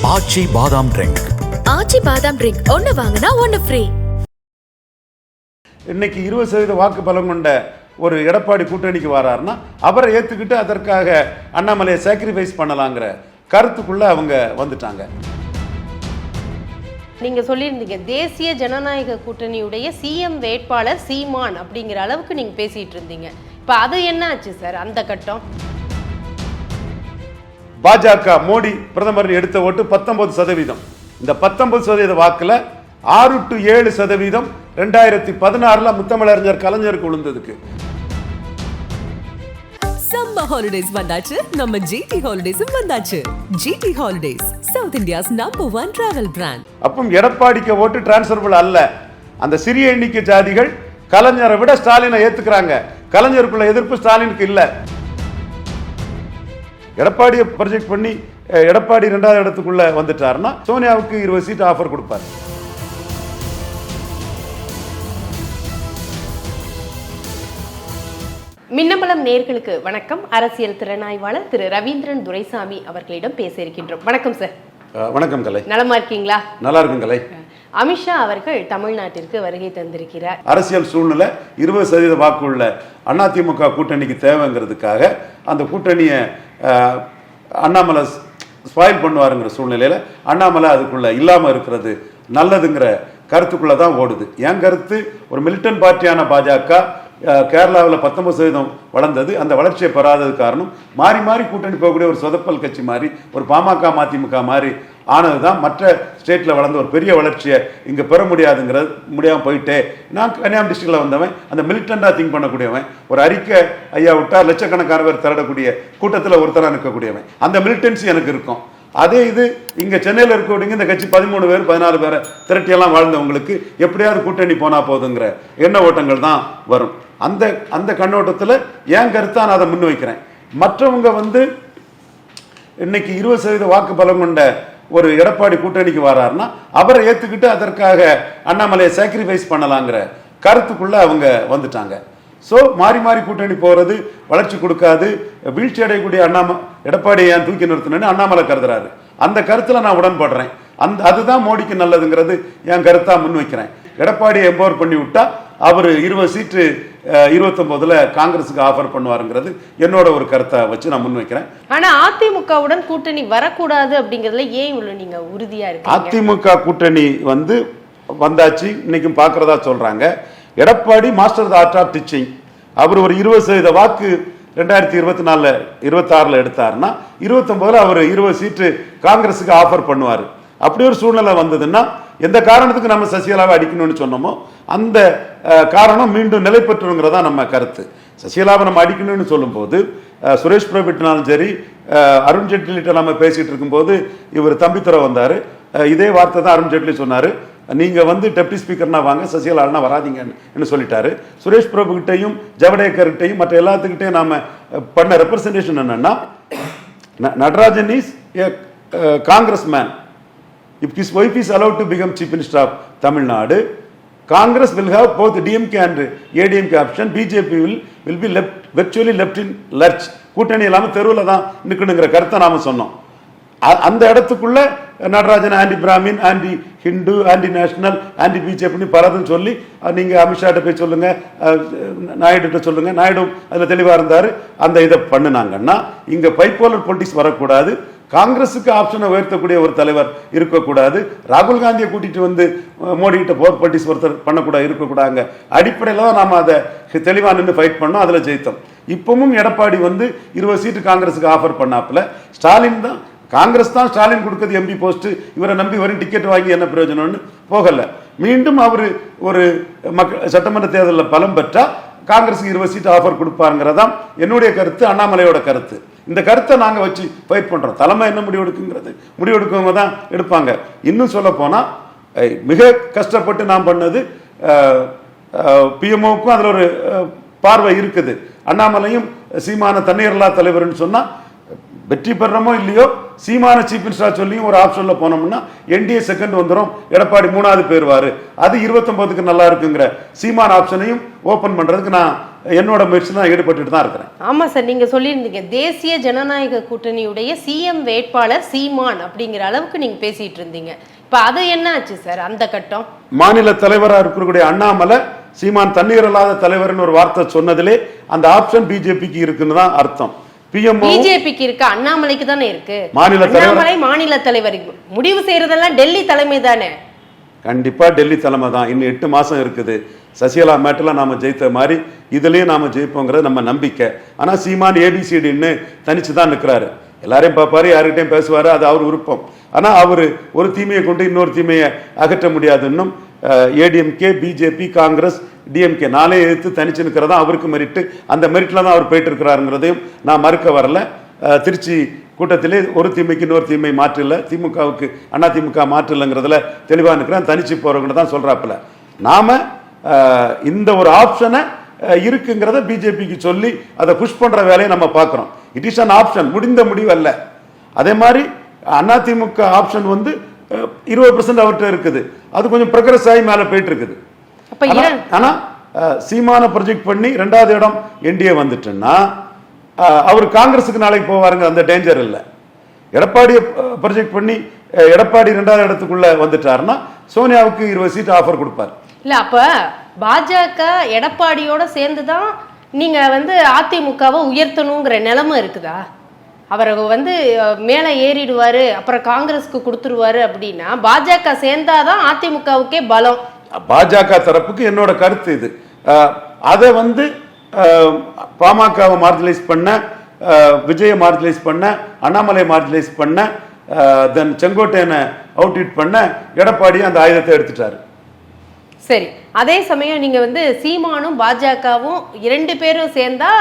ஆச்சி பாதாம் ட்ரிங்க். ஆச்சி பாதாம் ட்ரிங்க் ஒன்னு வாங்கினா ஒன்னு ஃப்ரீ. இன்னைக்கு 20% வாக்கு பலம் கொண்ட ஒரு எடப்பாடி கூட்டணிக்கு வராருன்னா அவரை ஏற்றுக்கிட்டு அதற்காக அண்ணாமலையை சாக்ரிஃபைஸ் பண்ணலாங்கிற கருத்துக்குள்ள அவங்க வந்துட்டாங்க. நீங்க சொல்லியிருந்தீங்க தேசிய ஜனநாயக கூட்டணியுடைய சிஎம் வேட்பாளர் சீமான் அப்படிங்கிற அளவுக்கு நீங்க பேசிட்டு இருந்தீங்க. இப்ப அது என்ன ஆச்சு சார்? அந்த கட்டம் பாஜக மோடி பிரதமர் எடுத்த ஓட்டு 19%. இந்த 19% வாக்குல 6 to 7% 2016 முத்தமிழறிஞர் கலைஞருக்கு விழுந்ததுக்கு. சம்மர் ஹாலிடேஸ் வந்தாச்சு, நம்ம ஜிடி ஹாலிடேஸும் வந்தாச்சு. GT holidays south India's #1 travel brand. அப்போ எடப்பாடிக்கு ஓட்டு டிரான்ஸ்ஃபரபிள் அல்ல. அந்த சிறிய எண்ணிக்கை ஜாதிகள் கலைஞரை விட ஸ்டாலினை ஏத்துக்கிறாங்க. கலைஞருக்குள்ள எதிர்ப்பு ஸ்டாலினுக்கு இல்ல. எடப்பாடியை ப்ரொஜெக்ட் பண்ணி எடப்பாடி 2வது இடத்துக்குள்ள வந்துட்டாருன்னா சோனியாவுக்கு 20 சீட் ஆஃபர் கொடுப்பாரு. மின்னம்பலம் நேயர்களுக்கு வணக்கம். அரசியல் திறனாய்வாளர் திரு ரவீந்திரன் துரைசாமி அவர்களிடம் பேச இருக்கின்றோம். வணக்கம் சார். வணக்கம் கலை. நலமா இருக்கீங்களா? நல்லா இருக்கும் கலை. அமித்ஷா அவர்கள் தமிழ்நாட்டிற்கு வருகை தந்திருக்கிறார். அரசியல் சூழ்நிலை 20% வாக்கு உள்ள அதிமுக கூட்டணிக்கு தேவைங்கிறதுக்காக அந்த கூட்டணியை அண்ணாமலை ஸ்பாயில் பண்ணுவாருங்கிற சூழ்நிலையில அண்ணாமலை அதுக்குள்ள இல்லாம இருக்கிறது நல்லதுங்கிற கருத்துக்குள்ள தான் ஓடுது. என் கருத்து, ஒரு மிலிட்டன் பார்ட்டியான பாஜக கேரளாவில் 19% வளர்ந்தது. அந்த வளர்ச்சியை பெறாதது காரணம் மாறி மாறி கூட்டணி போகக்கூடிய ஒரு சொதப்பல் கட்சி மாதிரி, ஒரு பாமக மதிமுக மாதிரி ஆனது தான் மற்ற ஸ்டேட்டில் வளர்ந்த ஒரு பெரிய வளர்ச்சியை இங்கே பெற முடியாதுங்கிறது முடியாமல் போயிட்டே. நான் கன்னியாகுமரி டிஸ்ட்ரிக்டில் வந்தவன், அந்த மிலிட்டண்டாக திங்க் பண்ணக்கூடியவன், ஒரு அறிக்கை ஐயா விட்டால் லட்சக்கணக்கான பேர் திரடக்கூடிய கூட்டத்தில் ஒருத்தராக நிற்கக்கூடியவன். அந்த மிலிட்டன்சி எனக்கு இருக்கும். அதே இது இங்கே சென்னையில் இருக்கக்கூடிய இந்த கட்சி 13 பேர் 14 பேரை திரட்டியெல்லாம் வாழ்ந்தவங்களுக்கு எப்படியாவது கூட்டணி போனால் போதுங்கிற எண்ண ஓட்டங்கள் தான் வரும். அந்த அந்த கண்ணோட்டத்தில் என் கருத்தை நான் அதை முன்வைக்கிறேன். மற்றவங்க இன்னைக்கு 20% வாக்கு பலம் கொண்ட ஒரு எடப்பாடி கூட்டணிக்கு வராருன்னா அவரை ஏற்றுக்கிட்டு அதற்காக அண்ணாமலையை சாக்ரிஃபைஸ் பண்ணலாங்கிற கருத்துக்குள்ள அவங்க வந்துட்டாங்க. ஸோ மாறி மாறி கூட்டணி போகிறது வளர்ச்சி கொடுக்காது, வீழ்ச்சி அடையக்கூடிய எடப்பாடியை ஏன் தூக்கி நிறுத்தினு அண்ணாமலை கருதுறாரு. அந்த கருத்தில் நான் உடன்படுறேன். அதுதான் மோடிக்கு நல்லதுங்கிறது என் கருத்தா முன்வைக்கிறேன். எடப்பாடியை எம்பவர் பண்ணி விட்டா அவர் 20 சீட்டு 29ல் காங்கிரஸுக்கு ஆஃபர் பண்ணுவாருங்கிறது என்னோட ஒரு கருத்தை வச்சு நான் முன்வைக்கிறேன். ஆனா அதிமுகவுடன் கூட்டணி வரக்கூடாது அப்படிங்கிறதுல ஏன் இவ்வளவு நீங்க உறுதியா இருக்கு? அதிமுக கூட்டணி வந்தாச்சு, இன்னைக்கும் பார்க்கறதா சொல்றாங்க. Edappadi master the art of teaching. அவர் ஒரு 20% வாக்கு 2024 26ல் எடுத்தாருன்னா 29ல் அவர் 20 சீட்டு காங்கிரஸுக்கு ஆஃபர் பண்ணுவார். அப்படி ஒரு சூழ்நிலை வந்ததுன்னா எந்த காரணத்துக்கு நம்ம சசிகலாவை அடிக்கணும்னு சொன்னோமோ அந்த காரணம் மீண்டும் நிலை பெற்றுங்கிறதா நம்ம கருத்து. சசிகலாவை நம்ம அடிக்கணும்னு சொல்லும்போது சுரேஷ் பிரபுனாலும் சரி, அருண்ஜேட்லிட்ட நம்ம பேசிட்டு இருக்கும்போது இவர் தம்பித்துறை வந்தார். இதே வார்த்தை தான் அருண்ஜேட்லி சொன்னார், நீங்கள் டெப்டி ஸ்பீக்கர்னா வாங்க, சசிகலானா வராதிங்கன்னு சொல்லிட்டாரு. சுரேஷ் பிரபு கிட்டையும் ஜவடேகர்கிட்டையும் மற்ற எல்லாத்துக்கிட்டையும் நாம பண்ண ரெப்ரசன்டேஷன் என்னன்னா, Natarajan is a Congress man. If his wife is allowed to become Chief Minister of Tamil Nadu, Congress will have both DMK and ADMK option. BJP will be virtually left in lurch. கூட்டணி இல்லாமல் தெருவில் தான் நிற்கணுங்கிற கருத்தை நாம சொன்னோம். அந்த இடத்துக்குள்ள Natarajan anti Brahmin, anti Hindu, anti national, anti பிஜேபின்னு பலதும் சொல்லி நீங்க அமித்ஷாட்ட போய் சொல்லுங்க, நாயுடு சொல்லுங்க. நாயுடு அதில் தெளிவாக இருந்தார். அந்த இதை பண்ணினாங்கன்னா இங்க பைப்போலர் பொலிட்டிக்ஸ் வரக்கூடாது. காங்கிரஸுக்கு ஆப்ஷனை உயர்த்தக்கூடிய ஒரு தலைவர் இருக்கக்கூடாது. ராகுல் காந்தியை கூட்டிட்டு மோடி கிட்ட போர் பொலிட்டிக்ஸ் ஒருத்தர் பண்ணக்கூடாது, இருக்கக்கூடாதுங்க அடிப்படையில் தான் நாம அதை தெளிவாக நின்று ஃபைட் பண்ணோம். அதில் ஜெயித்தோம். இப்பவும் எடப்பாடி 20 சீட்டு காங்கிரஸுக்கு ஆஃபர் பண்ணாப்புல ஸ்டாலின் தான், காங்கிரஸ் தான் ஸ்டாலின் கொடுக்குறது எம்பி போஸ்ட், இவரை நம்பி வரும் டிக்கெட் வாங்கி என்ன பிரயோஜனம்னு போகல. மீண்டும் அவர் ஒரு சட்டமன்ற தேர்தலில் பலம் பெற்றா காங்கிரஸுக்கு 20 சீட்டு ஆஃபர் கொடுப்பாருங்கிறதான் என்னுடைய கருத்து, அண்ணாமலையோட கருத்து. இந்த கருத்தை நாங்கள் வச்சு ஃபைட் பண்றோம். தலைமை என்ன முடிவெடுக்குங்கிறது முடிவெடுக்கவங்க தான் எடுப்பாங்க. இன்னும் சொல்ல போனா மிக கஷ்டப்பட்டு நாம் பண்ணது பிஎம்ஓவுக்கும் அதில் ஒரு பார்வை இருக்குது. அண்ணாமலையும் சீமான தண்ணீர்லா தலைவர்னு சொன்னா வெற்றி பெறமோ இல்லையோ சீமான சீஃப் மினிஸ்டர் சொல்லியும் ஒரு ஆப்ஷன்ல போனோம்னா என்டிஏ செகண்ட் வந்துடும், எடப்பாடி 3வது போயிருவாரு. அது 29க்கு நல்லா இருக்குங்கிற சீமான ஆப்ஷனையும் ஓபன் பண்றதுக்கு நான் என்னோட முயற்சி தான் ஈடுபட்டு தான் இருக்கிறேன். ஆமா சார், நீங்க சொல்லியிருந்தீங்க தேசிய ஜனநாயக கூட்டணியுடைய சிஎம் வேட்பாளர் சீமான் அப்படிங்கிற அளவுக்கு நீங்க பேசிட்டு இருந்தீங்க. இப்ப அது என்ன ஆச்சு சார் அந்த கட்டம்? மாநில தலைவராக இருக்கக்கூடிய அண்ணாமலை சீமான் தண்ணீர் இல்லாத தலைவர்னு ஒரு வார்த்தை சொன்னதிலே அந்த ஆப்ஷன் பிஜேபிக்கு இருக்குன்னு தான் அர்த்தம். பிஜேபிக்கு இருக்கு, அண்ணாமலைக்கு தானே இருக்கு. அண்ணாமலை மாநில தலைவர் முடிவு செய்யறதெல்லாம் டெல்லி தலைமை தானே. கண்டிப்பா டெல்லி தலைமை தான். இன்னும் 8 மாசம் இருக்குது. சசிகலா மேட்டில் நாம ஜெயித்த மாதிரி இதுலயும் நாம ஜெயிப்போங்கிறது நம்ம நம்பிக்கை. ஆனா சீமான் ஏபிசிடின்னு தனிச்சு தான் நிற்கிறாரு. எல்லாரையும் பார்ப்பாரு, யாருக்கிட்டையும் பேசுவாரு, அது அவர் விருப்பம். ஆனா அவரு ஒரு தீமையை கொண்டு இன்னொரு தீமையை அகற்ற முடியாதுன்னு ஏடிஎம்கே, பிஜேபி, காங்கிரஸ், டிஎம்கே 4 எதிர்த்து தனிச்சு நிற்கிறதா அவருக்கு மெரிட்டு. அந்த மெரிட்ல தான் அவர் போயிட்டு இருக்கிறாருங்கிறதையும் நான் மறுக்க வரல. திருச்சி கூட்டத்திலே ஒரு தீமைக்கு இன்னொரு தீமை மாற்றில்லை, திமுகவுக்கு அண்ணா திமுக மாற்றில்லைங்கிறதுல தெளிவாக நிற்கிறேன். தனிச்சு போறவங்க தான் சொல்றாப்புல. நாம இந்த ஒரு ஆப்ஷனை இருக்குங்கிறத பிஜேபிக்கு சொல்லி அதை புஷ் பண்ற வேலையை நம்ம பார்க்கிறோம். இட் இஸ் அன் ஆப்ஷன், முடிந்த முடிவு அல்ல. அதே மாதிரி அதிமுக ஆப்ஷன் வந்து 20% அவர்கிட்ட இருக்குது. அது கொஞ்சம் ப்ரோக்ரஸ் ஆகி மேல போயிட்டு இருக்குது. ஆனா சீமான ப்ரொஜெக்ட் பண்ணி 2வது இடம் என்டிஏ வந்துட்டுன்னா அவர் காங்கிரஸுக்கு நாளைக்கு போவாருங்க, அந்த டேஞ்சர் இல்லை. எடப்பாடியை ப்ரொஜெக்ட் பண்ணி எடப்பாடி 2வது இடத்துக்குள்ள வந்துட்டாருன்னா சோனியாவுக்கு 20 சீட் ஆஃபர் கொடுப்பார். இல்ல அப்ப பாஜக எடப்பாடியோட சேர்ந்துதான் நீங்க வந்து அதிமுகவை உயர்த்தணுங்கிற நிலைமை இருக்குதா? அவரை வந்து மேல ஏறிடுவாரு அப்புறம் காங்கிரஸ்க்கு கொடுத்துருவாரு அப்படின்னா பாஜக சேர்ந்தாதான் அதிமுகவுக்கே பலம். பாஜக தரப்புக்கு என்னோட கருத்து இது. அதை வந்து பாமகவை மார்ஜினலைஸ் பண்ண, விஜயை மார்ஜினலைஸ் பண்ண, அண்ணாமலை மார்ஜினலைஸ் பண்ண, தென் செங்கோட்டையனை அவுட்விட் பண்ண எடப்பாடி அந்த ஆயுதத்தை எடுத்துட்டாரு. சரி, அதே சமயம் நீங்க வந்து சீமானும் பாஜகவும் 2 பேரும் சேர்ந்தா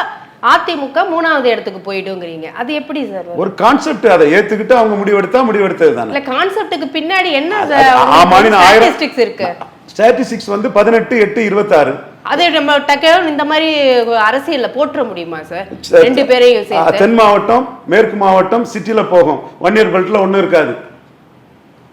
அதிமுக 3வது இடத்துக்கு போயிடுங்கிறீங்க. அது எப்படி சார்? ஒரு கான்செப்ட், அதை ஏத்துக்கிட்டு அவங்க முடிவெடுத்தது தானே. இல்ல கான்செப்ட்டுக்கு பின்னாடி என்ன ஸ்டாட்டிஸ்டிக்ஸ் இருக்கு? ஸ்டாட்டிஸ்டிக்ஸ் வந்து 18/8/26. அதே நம்ம டக்குனு இந்த மாதிரி அரசியல்ல போற்ற முடியுமா சார்? 2 பேரையும் சேர்த்து தென் மாவட்டம், மேற்கு மாவட்டம், சிட்டில போகும். 1 இயர் பெல்ட்ல ஒண்ணு இருக்காது.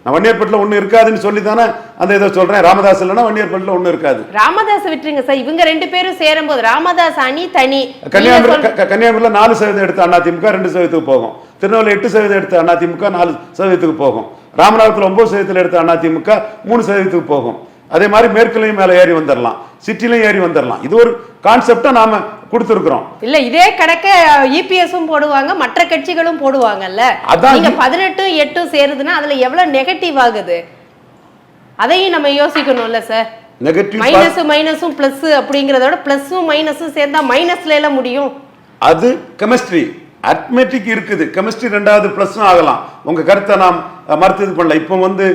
நான் 1 இயர் பெல்ட்ல ஒண்ணு இருக்காதுன்னு சொல்லி தானே அந்த இதை சொல்றேன். ராமதாஸ் இல்லைன்னா 1 இயர் பெல்ட்ல ஒண்ணு இருக்காது. ராமதாஸ் விட்டுருங்க சார், இவங்க 2 பேரும் சேரும் போது ராமதாஸ் அணி தனி. கன்னியாகுமரியில 4% எடுத்த அதிமுக 2% போகும். திருநெல்வேலி 8% எடுத்த அதிமுக 4% போகும். ராமநாதத்துல 9% எடுத்த அதிமுக 3% போகும். அதே மாதிரி மேற்குலையும் மேல ஏறி வந்துடலாம், சிட்டிலையும் ஏறி வந்துடலாம். இது ஒரு கான்செப்டா நாம கொடுத்திருக்கிறோம். இல்ல இதே கணக்க இபிஎஸும் போடுவாங்க, மற்ற கட்சிகளும் போடுவாங்கல்ல. நீங்க 18/8 சேருதுன்னா அதுல எவ்வளவு நெகட்டிவ் ஆகுது, அதையும் நம்ம யோசிக்கணும்ல சார். நெகட்டிவ் மைனஸும் பிளஸ் அப்படிங்கறதோட பிளஸும் மைனஸும் சேர்ந்தா மைனஸ்ல எல்லாம் முடியும். அது கெமிஸ்ட்ரி, அரித்மெட்டிக் இருக்குது. கெமிஸ்ட்ரி 2வது பிளஸும் ஆகலாம். உங்க கருத்தை நாம் மறுத்து பண்ணல. இப்போ வந்து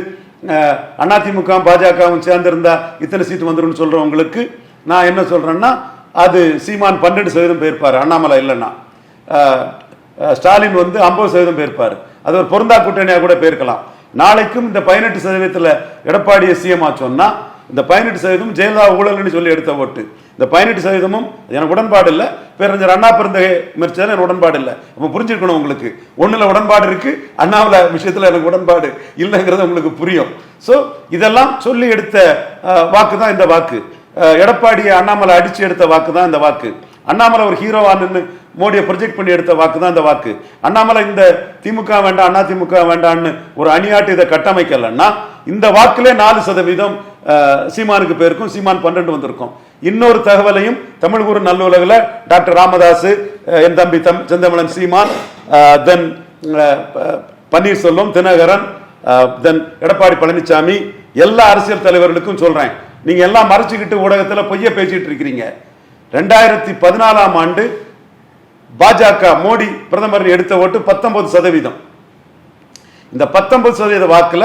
அதிமுக பாஜகவும் சேர்ந்திருந்தா இத்தனை சீட்டு வந்துடும் சொல்றவங்களுக்கு நான் என்ன சொல்றேன்னா, அது சீமான் 12% போயிருப்பாரு, அண்ணாமலை இல்லைன்னா. ஸ்டாலின் வந்து 50% போயிருப்பாரு. அது ஒரு பொருந்தா கூட்டணியா கூட போயிருக்கலாம். நாளைக்கும் இந்த 18% எடப்பாடியை சிஎம் ஆச்சோம்னா இந்த 18% ஜெயலலிதா ஊழல்னு சொல்லி எடுத்த ஓட்டு. இந்த 18% எனக்கு உடன்பாடு இல்லை. பேரறிஞர் அண்ணா பிறந்தகை மிர்ச்சல் எனக்கு உடன்பாடு இல்லை. அப்போ புரிஞ்சுக்கணும், உங்களுக்கு ஒண்ணுல உடன்பாடு இருக்கு, அண்ணாமலை விஷயத்துல எனக்கு உடன்பாடு இல்லைங்கிறது உங்களுக்கு புரியும். ஸோ இதெல்லாம் சொல்லி எடுத்த வாக்கு தான் இந்த வாக்கு. எடப்பாடியை அண்ணாமலை அடிச்சு எடுத்த வாக்கு தான் இந்த வாக்கு. அண்ணாமலை ஒரு ஹீரோவான்னு மோடியை ப்ரொஜெக்ட் பண்ணி எடுத்த வாக்கு தான் இந்த வாக்கு. அண்ணாமலை இந்த திமுக வேண்டாம் அதிமுக வேண்டாம்னு ஒரு அணியாட்டு இதை கட்டமைக்கலன்னா இந்த வாக்குல 4% சீமானுக்கு போயிருக்கும். சீமான் 12 வந்திருக்கும். இன்னொரு தகவலையும் தமிழ் கூறு நல்லுலகில் டாக்டர் ராமதாஸ், என் தம்பி செந்தமிழன் சீமான், தென் பன்னீர்செல்வம், தினகரன், தென் எடப்பாடி பழனிசாமி, எல்லா அரசியல் தலைவர்களுக்கும் சொல்றேன், நீங்க எல்லாம் மறைச்சுக்கிட்டு ஊடகத்தில் பொய்ய பேசிட்டு இருக்கிறீங்க. 2014ஆம் ஆண்டு பாஜக மோடி பிரதமர் எடுத்த ஓட்டு 19%. இந்த 19% வாக்குல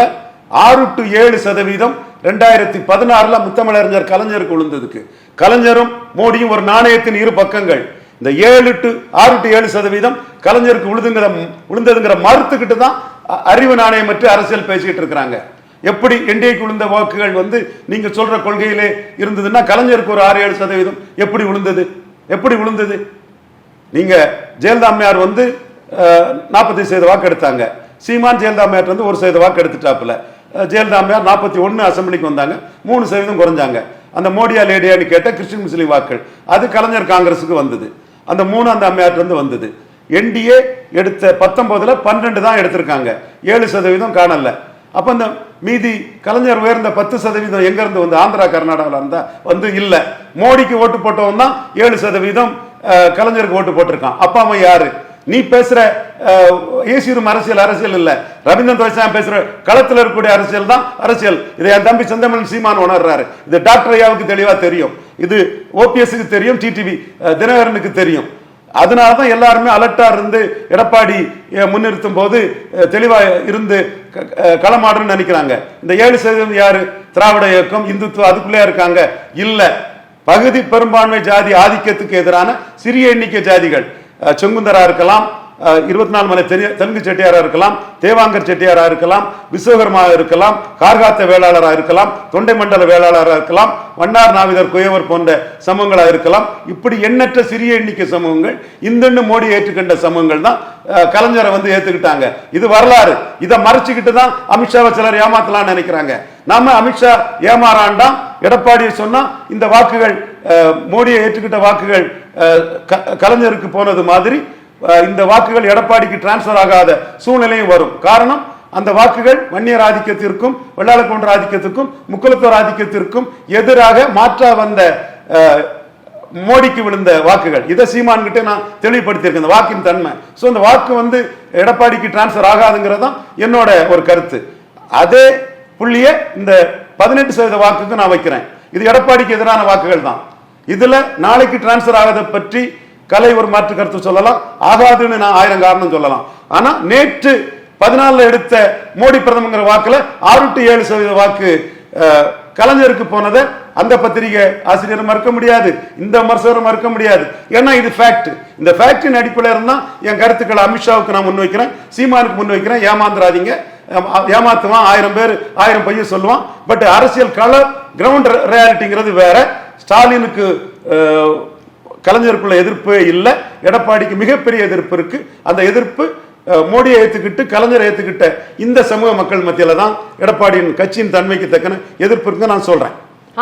6 to 7% 2016 முத்தமிழறிஞர் கலைஞருக்கு விழுந்ததுக்கு. கலைஞரும் மோடியும் ஒரு நாணயத்தின் இரு பக்கங்கள். இந்த 6 to 7% கலைஞருக்கு விழுந்ததுங்கிற மறுத்துக்கிட்டு தான் அறிவு நாணயம் மற்றும் அரசியல் பேசிட்டு இருக்கிறாங்க. எப்படி என்டிஏக்கு விழுந்த வாக்குகள் வந்து நீங்க சொல்ற கொள்கையிலே இருந்ததுன்னா கலைஞருக்கு ஒரு 6-7% எப்படி விழுந்தது? நீங்க ஜெயலலிதா அம்மையார் வந்து 40% வாக்கு எடுத்தாங்க. சீமான் ஜெயலலிதா அம்மையார் வந்து 1% வாக்கு எடுத்துட்டாப்புல. ஜெயலலிதா அம்மையார் 41 அசம்பிளிக்கு வந்தாங்க, 3% குறைஞ்சாங்க. அந்த மோடியா லேடியான்னு கேட்ட கிறிஸ்டின் முஸ்லீம் வாக்குகள் அது கலைஞர் காங்கிரஸுக்கு வந்தது. அந்த 3 அந்த அம்மையார்ட்ட இருந்து வந்தது. என்டிஏ எடுத்த 19ல 12 தான் எடுத்திருக்காங்க, 7% காணல. அப்ப இந்த மீதி கலைஞர் உயர்ந்த 10% எங்க இருந்து வந்து ஆந்திரா கர்நாடகால இருந்தா வந்து இல்ல. மோடிக்கு ஓட்டு போட்டவன் தான் 7% கலைஞருக்கு ஓட்டு போட்டிருக்கான். அப்பா அவன் யாரு? நீ பேசுற ஏசியும் அரசியல் இல்ல, ரவீந்திரன் துரைசாமி பேசுற களத்தில் இருக்கக்கூடிய அரசியல் தான் அரசியல். இதை என் தம்பி செந்தமிழ் சீமான் உணர்றாரு. இது டாக்டர் ஐயாவுக்கு தெளிவா தெரியும், இது ஓபிஎஸ்க்கு தெரியும், டிடிவி தினகரனுக்கு தெரியும். அதனாலதான் எல்லாருமே அலர்ட்டா இருந்து எடப்பாடி முன்னிறுத்தும் போது தெளிவா இருந்து களமாடுன்னு நினைக்கிறாங்க. இந்த 7% யாரு? திராவிட இயக்கம், இந்துத்துவம் அதுக்குள்ளே இருக்காங்க. இல்ல, பகுதி பெரும்பான்மை ஜாதி ஆதிக்கத்துக்கு எதிரான சிறிய எண்ணிக்கை ஜாதிகள், செங்குந்தரா இருக்கலாம், 24 மலை தெலுங்கு செட்டியாரா இருக்கலாம், தேவாங்கர் செட்டியாரா இருக்கலாம், விஸ்வகர்மா இருக்கலாம், கார்காத்த வேளாளரா இருக்கலாம், தொண்டை மண்டல வேளாளரா இருக்கலாம், வண்ணார் நாவிதர் குயவர் போன்ற சமூகங்களா இருக்கலாம். இப்படி எண்ணற்ற சிறிய எண்ணிக்கை சமூகங்கள் இந்த மோடி ஏற்றுக்கொண்ட சமூகங்கள் தான் கலைஞரை வந்து ஏத்துக்கிட்டாங்க. இது வரலாறு. இதை மறைச்சுக்கிட்டு தான் அமித்ஷாவை சிலர் ஏமாத்தலாம் நினைக்கிறாங்க. நாம அமித்ஷா ஏமாறாண்டாம், எடப்பாடியை சொன்னா இந்த வாக்குகள் மோடியை ஏற்றுக்கிட்ட வாக்குகள் கலைஞருக்கு போனது மாதிரி இந்த வாக்குகள் எடப்பாடிக்கு டிரான்ஸ்பர் ஆகாத சூழ்நிலையும் வரும். காரணம், அந்த வாக்குகள் வன்னியர் ஆதிக்கத்திற்கும் வெள்ளாள கவுண்டர் ஆதிக்கத்திற்கும் முக்குலத்தோர் ஆதிக்கத்திற்கும் எதிராக மாற்றா வந்த மோடிக்கு விழுந்த வாக்குகள். இதை சீமான் கிட்ட நான் தெளிவுபடுத்தியிருக்கேன், வாக்கின் தன்மை. ஸோ அந்த வாக்கு வந்து எடப்பாடிக்கு டிரான்ஸ்பர் ஆகாதுங்கிறது தான் என்னோட ஒரு கருத்து. அதே புள்ளிய இந்த 18% வாக்குக்கு நான் வைக்கிறேன். இது எடப்பாடிக்கு எதிரான வாக்குகள் தான். இதுல நாளைக்கு டிரான்ஸ்பர் ஆகாத பற்றி கலை ஒரு மாற்று கருத்து சொல்லலாம், ஆகாதுன்னு நான் 1000 காரணம் சொல்லலாம். ஆனா நேற்று 14 எடுத்த மோடி பிரதமங்கிற வாக்குல 6 to 7% வாக்கு கலைஞருக்கு போனதை அந்த பத்திரிகை ஆசிரியர் மறுக்க முடியாது, இந்த விமர்சகர் மறுக்க முடியாது. ஏன்னா இது ஃபேக்ட். இந்த ஃபேக்டின் அடிப்படையில் இருந்தா என் கருத்துக்களை அமித்ஷாவுக்கு நான் முன்வைக்கிறேன், சீமானுக்கு முன்வைக்கிறேன். ஏமாந்துராதீங்க, ஏமாத்துவான், 1000 பேர் 1000 பையன் சொல்லுவான். பட் அரசியல் கலர் கிரவுண்ட் ரியாலிட்டிங்கிறது வேற. ஸ்டாலினுக்கு கலைஞருக்குள்ள எதிர்ப்பே இல்லை, எடப்பாடிக்கு மிகப்பெரிய எதிர்ப்பு இருக்கு. அந்த எதிர்ப்பு மோடியை ஏத்துக்கிட்டு கலைஞரை ஏத்துக்கிட்ட இந்த சமூக மக்கள் மத்தியில தான் எடப்பாடியின் கட்சியின் தன்மைக்கு தக்கன எதிர்ப்பு இருக்கு நான் சொல்றேன்.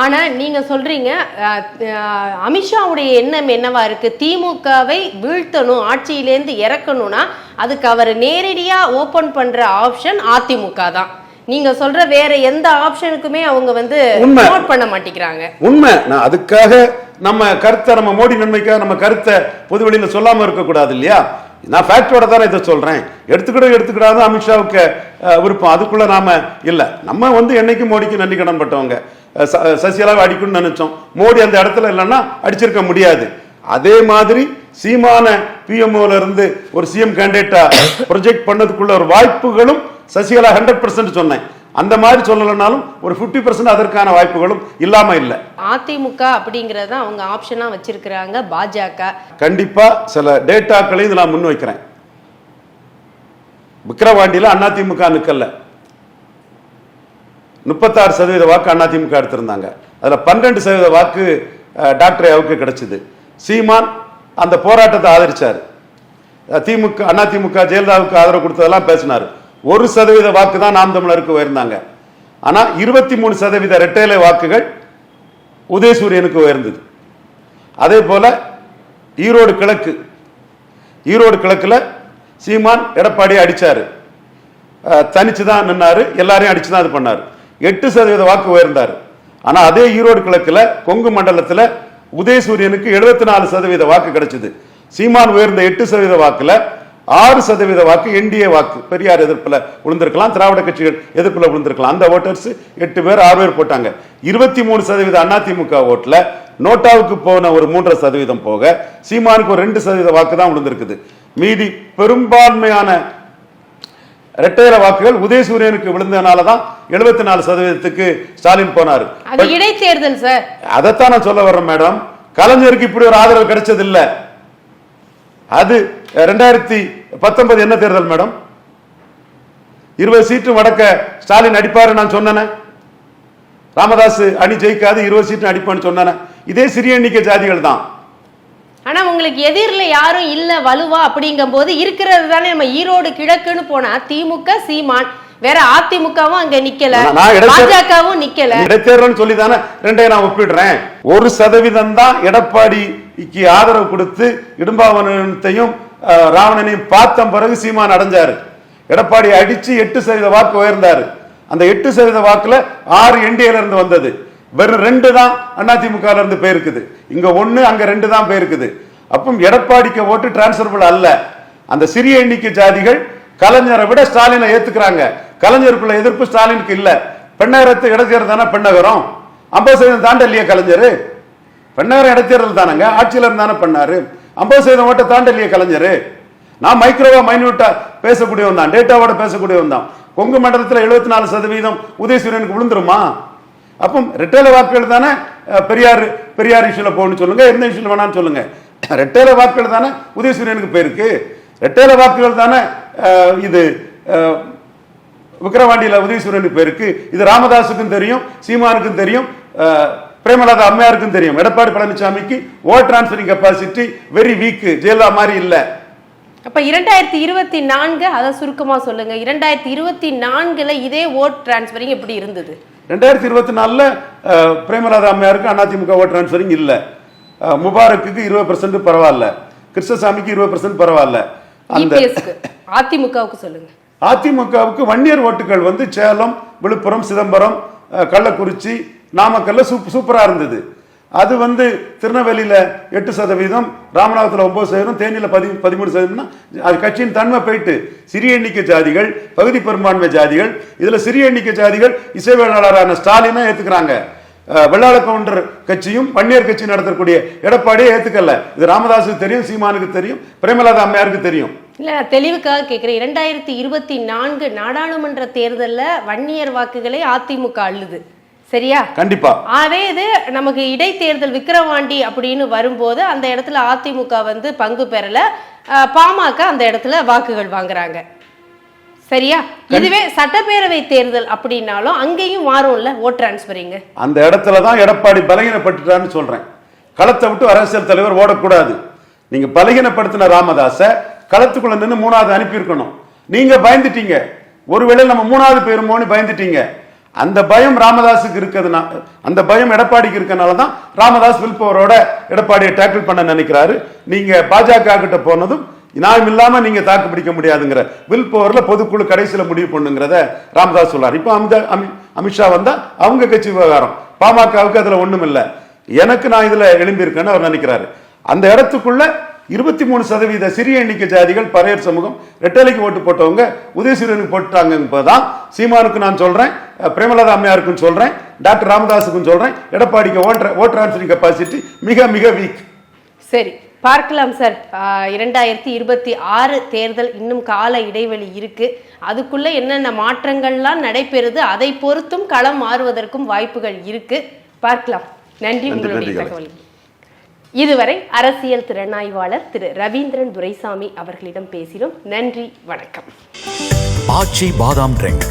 ஆனா நீங்க சொல்றீங்க அமித்ஷாவுடைய எண்ணம் என்னவா இருக்கு? திமுகவை வீழ்த்தணும், ஆட்சியிலேருந்து இறக்கணும்னா அதுக்கு அவர் நேரடியா ஓபன் பண்ற ஆப்ஷன் அதிமுக தான். நீங்க சொல்ற வேற எந்த ஆப்ஷனுக்குமே அவங்க வந்து நோட் பண்ண மாட்டேங்கிறாங்க. உண்மை. நான் அதுக்காக நம்ம கருத்தை, நம்ம மோடி நன்மைக்காக நம்ம கருத்தை பொதுவெளியில சொல்லாம இருக்க கூடாது இல்லையா? நான் ஃபேக்டோட தானே இதை சொல்றேன். எடுத்துக்கிடாது அமித்ஷாவுக்கு விருப்பம், அதுக்குள்ள நாம இல்ல. நம்ம வந்து என்னைக்கு மோடிக்கு நன்றி கடன் பட்டவங்க. சசிகலாவை அடிக்கணும்னு நினைச்சோம், மோடி அந்த இடத்துல இல்லைன்னா அடிச்சிருக்க முடியாது. அதே மாதிரி சீமான பிஎம்ஓல இருந்து ஒரு சிஎம் கேண்டிடேட்டா ப்ரொஜெக்ட் பண்ணதுக்குள்ள ஒரு வாய்ப்புகளும் சசிகலா 100% சொன்னேன். அந்த மாதிரி சொல்லலனாலும் ஒரு 50% அதற்கான வாய்ப்புகளும் இல்லாம இல்ல. அதிமுக அப்படிங்கறத அவங்க ஆப்ஷனா வச்சிருக்காங்க. பாஜக கண்டிப்பா சில டேட்டாக்களையும் நான் முன்வைக்கிறேன். விக்கிரவாண்டியில அதிமுக நிக்கல, 36% வாக்கு அதிமுக எடுத்திருந்தாங்க. அதுல 12% வாக்கு டாக்டர் ஐயாவுக்கு கிடைச்சது. சீமான் அந்த போராட்டத்தை ஆதரிச்சாரு. திமுக அதிமுக ஜெயலலிதாவுக்கு ஆதரவு கொடுத்ததெல்லாம் பேசினாரு. 1% வாக்கு தான் நாம் தமிழருக்கு உயர்ந்தாங்க. ஆனா 23% இரட்டைலை வாக்குகள் உதயசூரியனுக்கு உயர்ந்தது. அதே போல ஈரோடு கிழக்குல சீமான் எடப்பாடி அடிச்சாரு, தனிச்சு தான் நின்னாரு, எல்லாரையும் அடிச்சுதான் இது பண்ணாரு. 8% வாக்கு உயர்ந்தாரு. ஆனா அதே ஈரோடு கிழக்குல கொங்கு மண்டலத்துல உதயசூரியனுக்கு 74% வாக்கு கிடைச்சது. சீமான் உயர்ந்த 8% வாக்குல 6% வாக்கு என்டிஏ வாக்கு, பெரியார் எதிர்ப்புல விழுந்திருக்கலாம், திராவிட கட்சிகள் எதிர்ப்புல விழுந்திருக்கலாம். அந்த ஓட்டர்ஸ் 8 பேர் 6 பேர் போட்டாங்க. 23% அதிமுக ஓட்டுல நோட்டாவுக்கு போன ஒரு 3% போக சீமானுக்கு ஒரு 2% வாக்கு தான் விழுந்திருக்குது. மீதி பெரும்பான்மையான இரட்டையில வாக்குகள் உதயசூரியனுக்கு விழுந்ததுனாலதான் 74%க்கு ஸ்டாலின் போனாரு. அது இடைத்தேர்தல் சார். அதைத்தான் நான் சொல்ல வர்றேன் மேடம். கலைஞருக்கு இப்படி ஒரு ஆதரவு கிடைச்சது இல்ல. அது 2019 என்ன தேர்தல் மேடம்? 20 சீட்டு வடக்க ஸ்டாலின் அடிப்பாரு நான் சொன்னேன். ராமதாஸ் அணி ஜெயிக்காது, 20 சீட்டு அடிப்பான்னு சொன்னேன். இதே சிறிய எண்ணிக்கை ஜாதிகள் தான். ஆனா உங்களுக்கு எதிரில யாரும் இல்ல வலுவா அப்படிங்கும் போது இருக்கிறது தானே. நம்ம ஈரோடு கிழக்குன்னு போனா திமுக சீமான், வேற அதிமுகவும் அங்க நிக்கல, நான் பாஜகவும் நிக்கல. இடைத்தேர்தல் சொல்லி தானே ரெண்டையும் நான் ஒப்பிடுறேன். 1% தான் எடப்பாடிக்கு ஆதரவு கொடுத்து இடும்பாவனத்தையும் ராவணனையும் பார்த்த பிறகு சீமான் அடைஞ்சாரு. எடப்பாடி அடிச்சு 8% வாக்கு உயர்ந்தாரு. அந்த 8% வாக்குல 6 என்டிஏல இருந்து வந்தது. வெறும் 2 தான் அதிமுக இருந்து போயிருக்குது. இங்க 1 அங்க 2 தான் போயிருக்குது. அப்போ எடப்பாடிக்கு ஓட்டு டிரான்ஸ்பரபிள் அல்ல. அந்த சிறிய எண்ணிக்கை ஜாதிகள் கலைஞரை விட ஸ்டாலினை ஏத்துக்கிறாங்க. கலைஞருக்குள்ள எதிர்ப்பு ஸ்டாலினுக்கு இல்ல. பெண்ணகரத்து இடைத்தேர்தல் தானே பெண்ணகரம். 50% தாண்டலையே கலைஞர். பெண்ணகரம் இடைத்தேர்தல் தானங்க, ஆட்சியில இருந்தானே பண்ணாரு. 50% ஓட்ட தாண்டலையே கலைஞர். நான் மைக்ரோவா மைன்யூட்டா பேசக்கூடியவன் தான், டேட்டாவோட பேசக்கூடியவன் தான். கொங்கு மண்டலத்தில் 74% உதயசூரியனுக்கு விழுந்துருமா? அப்போ ரெட்டேல வாக்குகள் தானே பெரியார் இஷ்யூல போகணும்னு சொல்லுங்க, எந்த இஷ்யூல வேணான்னு சொல்லுங்க. ரெட்டேல வாக்குகள் தானே உதயசூரியனுக்கு போயிருக்கு. ரெட்டேல வாக்குகள் தானே இது விக்கிரவாண்டியில உதயசூரியனுக்கு போயிருக்கு. இது ராமதாஸுக்கும் தெரியும், சீமானுக்கும் தெரியும், பிரேமலதா அம்மையாருக்கும் தெரியும். எடப்பாடி பழனிசாமிக்கு vote transferring capacity very weak, Jayalalitha மாதிரி இல்ல. அப்ப 2024 அத சுருக்கமா சொல்லுங்க. 2024ல இதே ஓட் டிரான்ஸ்பரிங் எப்படி இருந்தது? 2024ல பிரேமலதா அம்மையாருக்கு அதிமுக ஓட் டிரான்ஸ்பரிங் இல்ல. முபாரக்கு 20% பரவாயில்ல, கிருஷ்ணசாமிக்கு 20% பரவாயில்ல. அந்த அதிமுகவுக்கு சொல்லுங்க. அதிமுகவுக்கு வன்னியர் ஓட்டுகள் வந்து சேலம், விழுப்புரம், சிதம்பரம், கள்ளக்குறிச்சி, நாமக்கல்ல சூப்பரா இருந்தது. அது வந்து திருநெல்வேலியில 8%, ராமநாதத்துல 9%, தேனியில 13%. அது கட்சியின் தன்மை போயிட்டு சிறிய எண்ணிக்கை ஜாதிகள், பகுதி பெரும்பான்மை ஜாதிகள், இதுல சிறிய எண்ணிக்கை ஜாதிகள் இசைவேளாளரான ஸ்டாலினை ஏத்துக்கிறாங்க. வெள்ளாள கவுண்டர் கட்சியும் வன்னியர் கட்சி நடத்தக்கூடிய எடப்பாடியை ஏத்துக்கல. இது ராமதாஸுக்கு தெரியும், சீமானுக்கு தெரியும், பிரேமலதா அம்மையாருக்கு தெரியும். இல்ல தெளிவுக்காக கேட்கிறேன். 2024 நாடாளுமன்ற தேர்தல்ல வன்னியர் வாக்குகளை அதிமுக அள்ளுது, சரியா? கண்டிப்பா. அதே இது நமக்கு இடைத்தேர்தல் விக்கிரவாண்டி அப்படின்னு வரும்போது அந்த இடத்துல அதிமுக வந்து பங்கு பெறல, பாமக அந்த இடத்துல வாக்குகள் வாங்குறாங்க, சரியா? இதுவே சட்டப்பேரவை தேர்தல் அப்படின்னாலும் அங்கேயும் மாறும்ல ஓட் டிரான்ஸ்பரிங். அந்த இடத்துல தான் எடப்பாடி பலகீனப்பட்டுட்டான்னு சொல்றேன். களத்தை விட்டு அரசியல் தலைவர் ஓடக்கூடாது. நீங்க பலகீனப்படுத்தின ராமதாஸ களத்துக்குள்ள நின்று 3வது அனுப்பியிருக்கணும். நீங்க பயந்துட்டீங்க, ஒருவேளை நம்ம 3வது போயிருமோன்னு பயந்துட்டீங்க. அந்த பயம் ராமதாஸுக்கு இருக்கிறதுனா, அந்த பயம் எடப்பாடிக்கு இருக்கனால தான் ராமதாஸ் வில் பவரோட எடப்பாடியை டேக்கிள் பண்ண நினைக்கிறாரு. நீங்க பாஜக கிட்ட போனதும் நியாயம் இல்லாம நீங்க தாக்கு பிடிக்க முடியாதுங்கிற வில் பவர்ல பொதுக்குழு கடைசியில முடிவு பண்ணுங்கிறத ராமதாஸ் சொல்றாரு. இப்போ அமித்ஷா வந்தா அவங்க கட்சி விவகாரம், பாமகவுக்கு அதுல ஒண்ணும் இல்ல, எனக்கு நான் இதுல எழும்பியிருக்கேன்னு அவர் நினைக்கிறாரு. அந்த இடத்துக்குள்ள 23% சிறிய எண்ணிக்கை ஜாதிகள், பறையர் சமூகம், ரெட்டலைக்கு ஓட்டு போட்டவங்க உதயசூரியனுக்கு போட்டாங்கதான் சீமானுக்கு நான் சொல்றேன், பிரேமலதா அம்மையாருக்கும் சொல்றேன், டாக்டர் ராமதாஸுக்கும் சொல்றேன். எடப்பாடிக்கு ஓட் டிரான்ஸ்பரிங் கெப்பாசிட்டி மிக மிக வீக். சரி, பார்க்கலாம் சார். 2026 தேர்தல் இன்னும் கால இடைவெளி இருக்கு. அதுக்குள்ள என்னென்ன மாற்றங்கள்லாம் நடைபெறுது, அதை பொறுத்தும் களம் மாறுவதற்கும் வாய்ப்புகள் இருக்கு. பார்க்கலாம். நன்றி உங்களுடைய தகவல். இதுவரை அரசியல் திறனாய்வாளர் திரு ரவீந்திரன் துரைசாமி அவர்களிடம் பேசினோம். நன்றி, வணக்கம். ஆச்சி பாதாம் ட்ரிங்க்.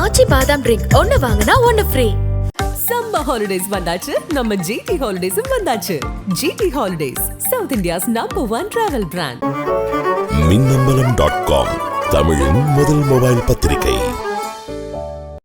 ஆச்சி பாதாம் ட்ரிங்க் ஒன்னு வாங்குனா ஒன்னு ஃப்ரீ. சம்மர் ஹாலிடேஸ் வந்தாச்சு, நம்ம ஜிடி ஹாலிடேஸும் வந்தாச்சு. GT holidays, south India's #1 travel brand. மின்னம்பலம்.com, தமிழின் முதல் மொபைல் பத்திரிகை.